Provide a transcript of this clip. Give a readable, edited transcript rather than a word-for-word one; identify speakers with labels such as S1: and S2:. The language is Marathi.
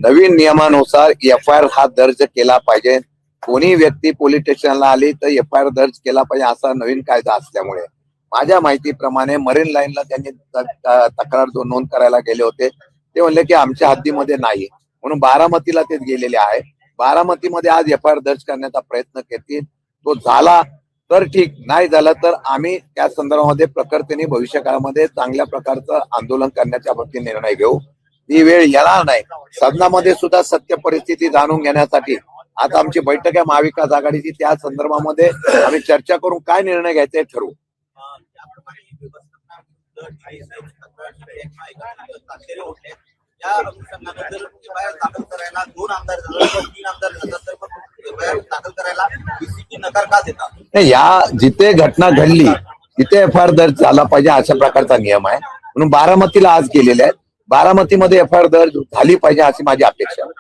S1: नवीन नियमानुसार FIR हा दर्ज केला पाहिजे. कोणी व्यक्ती पोलीस स्टेशनला आली तर FIR दर्ज केला पाहिजे असा नवीन कायदा असल्यामुळे माझ्या माहितीप्रमाणे मरीन लाईनला त्यांनी तक्रार नोंद करायला गेले होते. ते म्हणले की आमच्या हद्दीमध्ये नाही, म्हणून बारामतीला ते गेलेले आहे. बारामतीमध्ये आज FIR दर्ज करण्याचा प्रयत्न करतील. तो झाला तर ठीक, नाही झालं तर आम्ही त्या संदर्भामध्ये प्रकर्तेने भविष्य काळामध्ये चांगल्या प्रकारचं आंदोलन करण्याच्या बाबतीत निर्णय घेऊ. ही वेळ येणार नाही. सदनामध्ये सुद्धा सत्य परिस्थिती जाणून घेण्यासाठी आता आमची बैठक आहे महाविकास आघाडीची, त्या संदर्भामध्ये आम्ही चर्चा करून काय निर्णय घ्यायचे ठरवू. या जिथे घटना घडली तिथे FIR दर्ज झाला पाहिजे अशा प्रकारचा नियम आहे, म्हणून बारामतीला आज गेलेले आहेत. बारामतीमध्ये FIR दर्ज झाली पाहिजे अशी माझी अपेक्षा आहे.